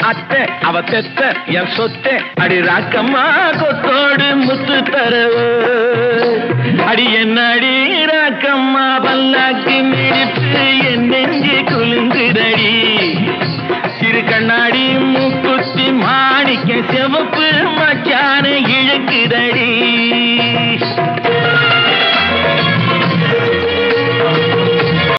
அத்தை அவ பெத்த என் சொத்தை அடி ராக்கம்மா கொத்தோடு முத்து தரவு அடி என்னடி ராக்கம்மா பல்லாக்கு மிடித்து என் நெஞ்சு குலுங்குதடி சிறு கண்ணாடி மூக்குத்தி மாணிக்க சிவப்பு மச்சான இழுக்குதடி